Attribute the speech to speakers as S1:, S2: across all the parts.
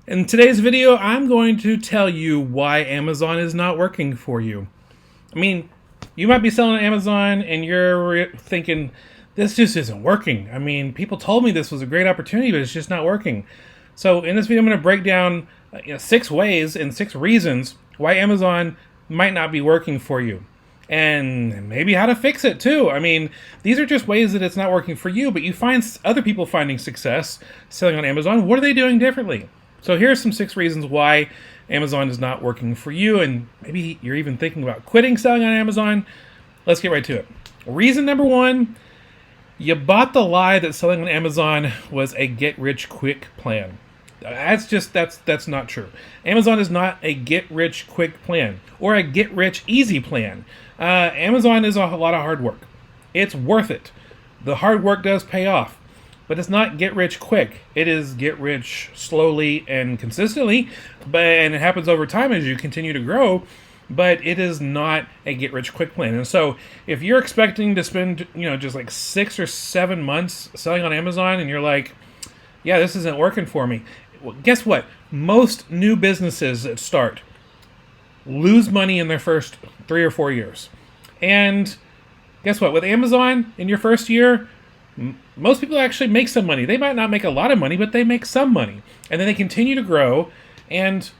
S1: In today's video, I'm going to tell you why Amazon is not working for you. I mean, you might be selling on Amazon and you're thinking, this just isn't working. I mean, people told me this was a great opportunity, but it's just not working. So in this video, I'm going to break down 6 ways and 6 reasons why Amazon might not be working for you. And maybe how to fix it too. I mean, these are just ways that it's not working for you, but you find other people finding success selling on Amazon. What are they doing differently? So here's some 6 reasons why Amazon is not working for you, and maybe you're even thinking about quitting selling on Amazon. Let's get right to it. Reason number 1, you bought the lie that selling on Amazon was a get-rich-quick plan. That's not true. Amazon is not a get-rich-quick plan or a get-rich-easy plan. Amazon is a lot of hard work. It's worth it. The hard work does pay off. But it's not get rich quick. It is get rich slowly and consistently, and it happens over time as you continue to grow. But it is not a get rich quick plan. And so, if you're expecting to spend, just like 6 or 7 months selling on Amazon, and you're like, "Yeah, this isn't working for me," well, guess what? Most new businesses that start lose money in their first 3 or 4 years. And guess what? With Amazon, in your first year, most people actually make some money. They might not make a lot of money, but they make some money. And then they continue to grow and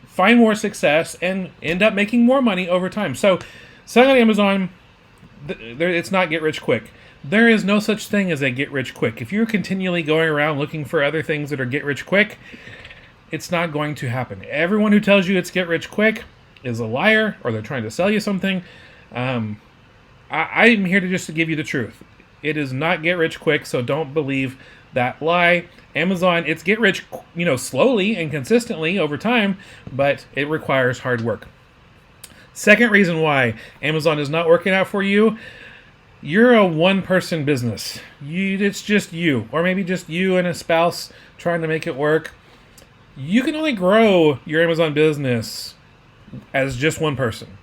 S1: find more success and end up making more money over time. So selling on Amazon, it's not get rich quick. There is no such thing as a get rich quick. If you're continually going around looking for other things that are get rich quick, it's not going to happen. Everyone who tells you it's get rich quick is a liar, or they're trying to sell you something. I'm here to give you the truth. It is not get rich quick, so don't believe that lie. Amazon, it's get rich, slowly and consistently over time, but it requires hard work. Second reason why Amazon is not working out for you, you're a one-person business. It's just you, or maybe just you and a spouse trying to make it work. You can only grow your Amazon business as just one person.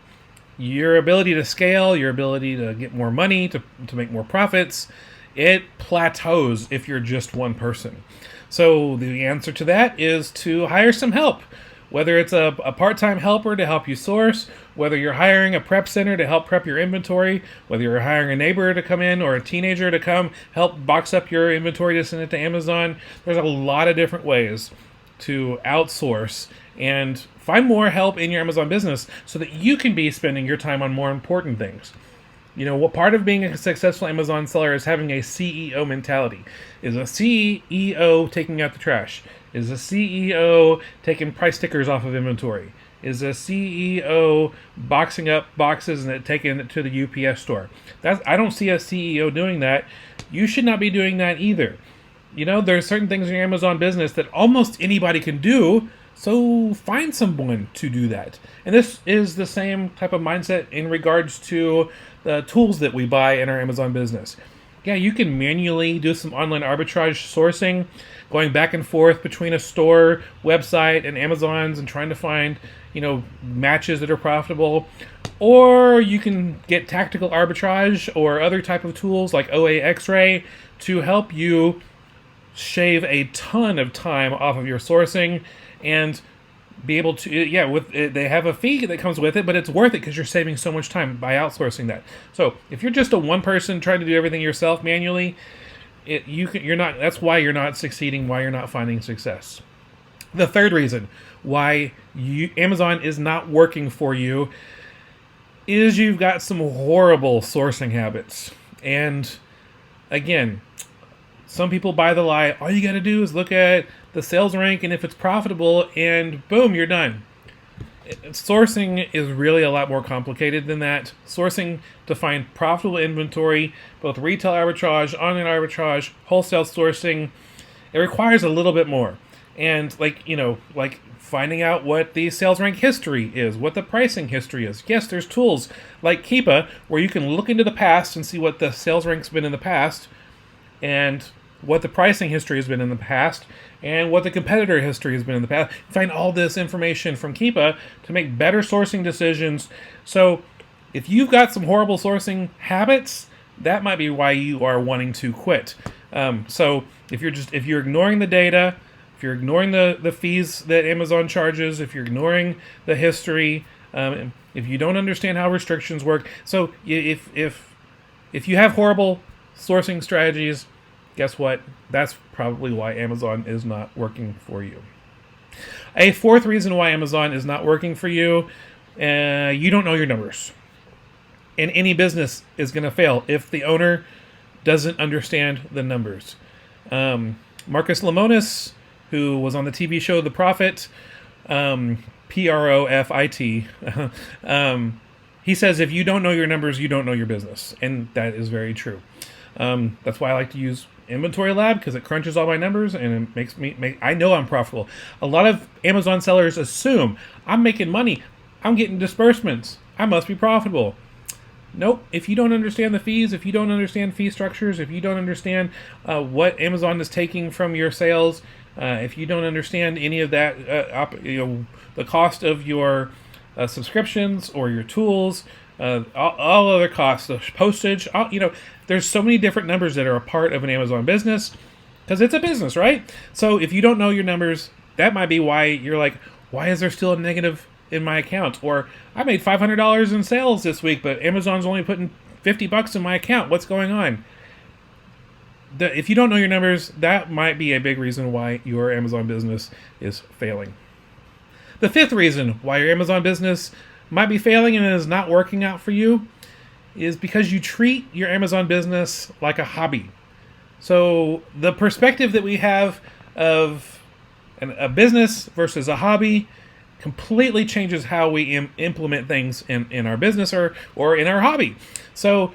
S1: Your ability to scale, your ability to get more money, to make more profits, it plateaus if you're just one person. So the answer to that is to hire some help. Whether it's a part-time helper to help you source, whether you're hiring a prep center to help prep your inventory, whether you're hiring a neighbor to come in or a teenager to come help box up your inventory to send it to Amazon, there's a lot of different ways to outsource and find more help in your Amazon business so that you can be spending your time on more important things. What part of being a successful Amazon seller is having a CEO mentality. Is a CEO taking out the trash? Is a CEO taking price stickers off of inventory? Is a CEO boxing up boxes and taking it to the UPS store? I don't see a CEO doing that. You should not be doing that either. There are certain things in your Amazon business that almost anybody can do, so find someone to do that. And this is the same type of mindset in regards to the tools that we buy in our Amazon business. Yeah, you can manually do some online arbitrage sourcing, going back and forth between a store website and Amazon's and trying to find, matches that are profitable. Or you can get tactical arbitrage or other type of tools like OA X-ray to help you shave a ton of time off of your sourcing and be able to, they have a fee that comes with it, but it's worth it because you're saving so much time by outsourcing that. So if you're just a one person trying to do everything yourself manually, that's why you're not succeeding, why you're not finding success. The third reason why Amazon is not working for you is you've got some horrible sourcing habits. And again, some people buy the lie, all you got to do is look at the sales rank and if it's profitable and boom, you're done. Sourcing is really a lot more complicated than that. Sourcing to find profitable inventory, both retail arbitrage, online arbitrage, wholesale sourcing, it requires a little bit more. And like finding out what the sales rank history is, what the pricing history is. Yes, there's tools like Keepa where you can look into the past and see what the sales rank's been in the past and what the pricing history has been in the past, and what the competitor history has been in the past. Find all this information from Keepa to make better sourcing decisions. So if you've got some horrible sourcing habits, that might be why you are wanting to quit. So if you're ignoring the data, if you're ignoring the fees that Amazon charges, if you're ignoring the history, if you don't understand how restrictions work, so if you have horrible sourcing strategies, guess what? That's probably why Amazon is not working for you. A fourth reason why Amazon is not working for you, you don't know your numbers. And any business is going to fail if the owner doesn't understand the numbers. Marcus Lemonis, who was on the TV show The Profit, Profit, he says if you don't know your numbers, you don't know your business. And that is very true. That's why I like to use Inventory Lab, because it crunches all my numbers and it makes I know I'm profitable. A lot of Amazon sellers assume I'm making money, I'm getting disbursements, I must be profitable. Nope. If you don't understand the fees, if you don't understand fee structures, if you don't understand what Amazon is taking from your sales, if you don't understand any of that, the cost of your subscriptions or your tools, all other costs, the postage, there's so many different numbers that are a part of an Amazon business, because it's a business, right? So if you don't know your numbers, that might be why you're like, why is there still a negative in my account? Or I made $500 in sales this week, but Amazon's only putting $50 in my account. What's going on? If you don't know your numbers, that might be a big reason why your Amazon business is failing. The fifth reason why your Amazon business might be failing and is not working out for you is because you treat your Amazon business like a hobby. So the perspective that we have of a business versus a hobby completely changes how we implement things in our business or in our hobby. So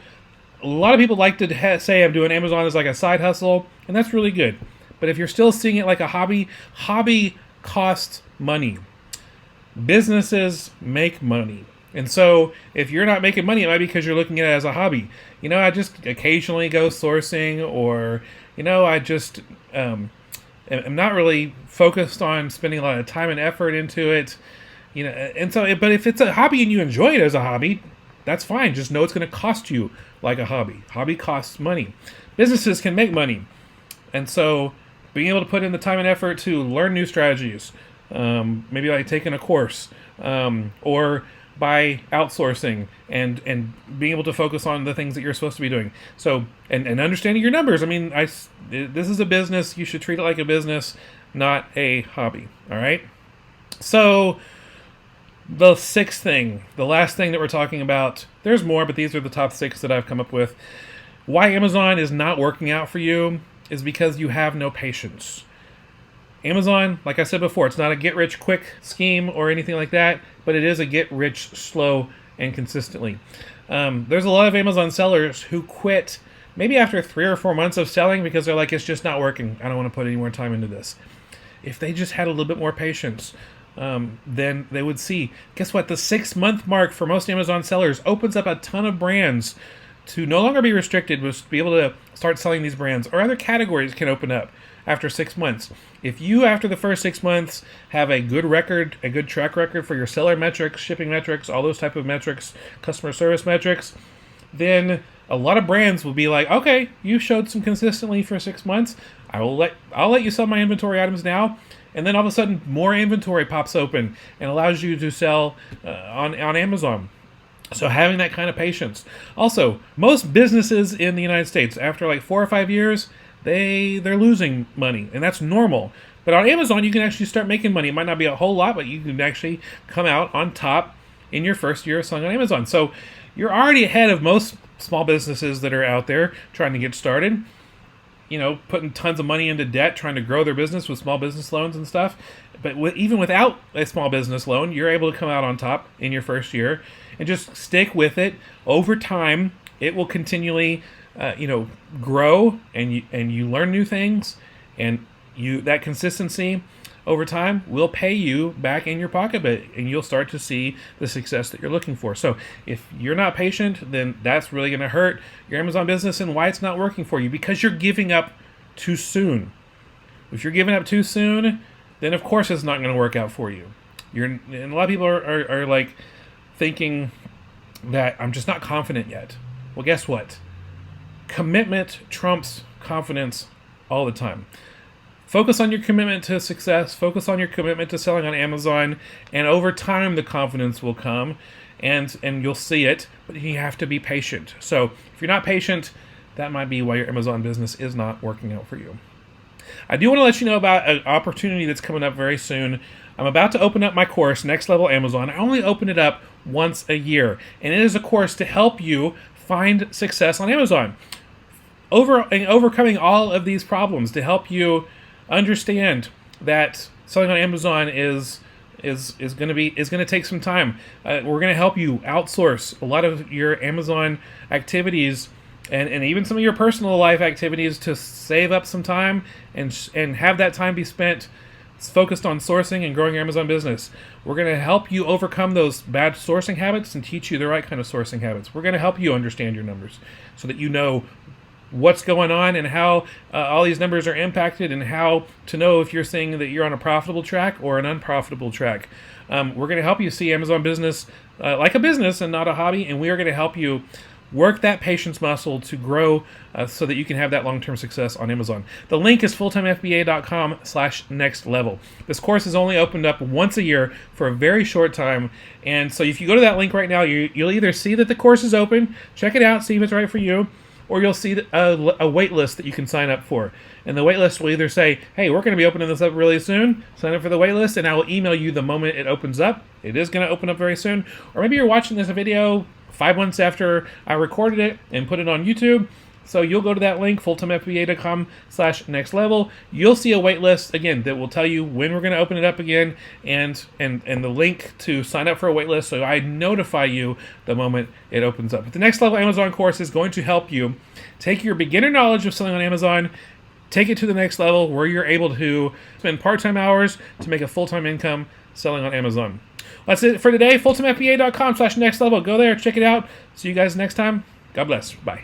S1: a lot of people like to say I'm doing Amazon as like a side hustle, and that's really good. But if you're still seeing it like a hobby costs money. Businesses make money. And so if you're not making money, it might be because you're looking at it as a hobby. I just occasionally go sourcing, or, I just I'm not really focused on spending a lot of time and effort into it. And so, but if it's a hobby and you enjoy it as a hobby, that's fine. Just know it's going to cost you like a hobby. Hobby costs money. Businesses can make money. And so being able to put in the time and effort to learn new strategies, maybe like taking a course, or by outsourcing and being able to focus on the things that you're supposed to be doing. So, and understanding your numbers. I mean, this is a business. You should treat it like a business, not a hobby. All right. So the sixth thing, the last thing that we're talking about, there's more, but these are the top 6 that I've come up with. Why Amazon is not working out for you is because you have no patience. Amazon, like I said before, it's not a get-rich-quick scheme or anything like that, but it is a get-rich slow and consistently. There's a lot of Amazon sellers who quit maybe after 3 or 4 months of selling because they're like, it's just not working. I don't want to put any more time into this. If they just had a little bit more patience, then they would see. Guess what? The 6-month mark for most Amazon sellers opens up a ton of brands to no longer be restricted, but to be able to start selling these brands, or other categories can open up after 6 months. If you, after the first 6 months, have a good record, a good track record for your seller metrics, shipping metrics, all those type of metrics, customer service metrics, then a lot of brands will be like, okay, you showed some consistently for 6 months. I'll let you sell my inventory items now. And then all of a sudden, more inventory pops open and allows you to sell on Amazon. So having that kind of patience. Also, most businesses in the United States, after like 4 or 5 years, they're losing money, and that's normal. But on Amazon, you can actually start making money. It might not be a whole lot, but you can actually come out on top in your first year of selling on Amazon. So you're already ahead of most small businesses that are out there trying to get started, putting tons of money into debt, trying to grow their business with small business loans and stuff. But even without a small business loan, you're able to come out on top in your first year, and just stick with it. Over time, it will continually grow, and you learn new things, and that consistency over time will pay you back in your pocket, and you'll start to see the success that you're looking for. So if you're not patient, then that's really going to hurt your Amazon business, and why it's not working for you, because you're giving up too soon. If you're giving up too soon, then of course it's not going to work out for you. And a lot of people are like thinking that I'm just not confident yet. Well, guess what? Commitment trumps confidence all the time. Focus on your commitment to success, focus on your commitment to selling on Amazon, and over time the confidence will come and you'll see it, but you have to be patient. So if you're not patient, that might be why your Amazon business is not working out for you. I do want to let you know about an opportunity that's coming up very soon. I'm about to open up my course, Next Level Amazon. I only open it up once a year, and it is a course to help you find success on Amazon. Overcoming all of these problems, to help you understand that selling on Amazon is going to take some time. We're going to help you outsource a lot of your Amazon activities and even some of your personal life activities to save up some time and have that time be spent focused on sourcing and growing your Amazon business. We're going to help you overcome those bad sourcing habits and teach you the right kind of sourcing habits. We're going to help you understand your numbers so that you know what's going on and how all these numbers are impacted, and how to know if you're saying that you're on a profitable track or an unprofitable track. We're going to help you see Amazon business like a business and not a hobby, and we are going to help you work that patience muscle to grow so that you can have that long-term success on Amazon. The link is fulltimefba.com/nextlevel. This course is only opened up once a year for a very short time, and so if you go to that link right now, you'll either see that the course is open, check it out, see if it's right for you, or you'll see a wait list that you can sign up for. And the wait list will either say, hey, we're going to be opening this up really soon, sign up for the wait list, and I will email you the moment it opens up. It is going to open up very soon. Or maybe you're watching this video 5 months after I recorded it and put it on YouTube. So you'll go to that link, fulltimefba.com/nextlevel. You'll see a wait list, again, that will tell you when we're going to open it up again, and the link to sign up for a wait list, so I notify you the moment it opens up. But the Next Level Amazon course is going to help you take your beginner knowledge of selling on Amazon, take it to the next level where you're able to spend part-time hours to make a full-time income selling on Amazon. That's it for today. fulltimefba.com/nextlevel. Go there, check it out. See you guys next time. God bless. Bye.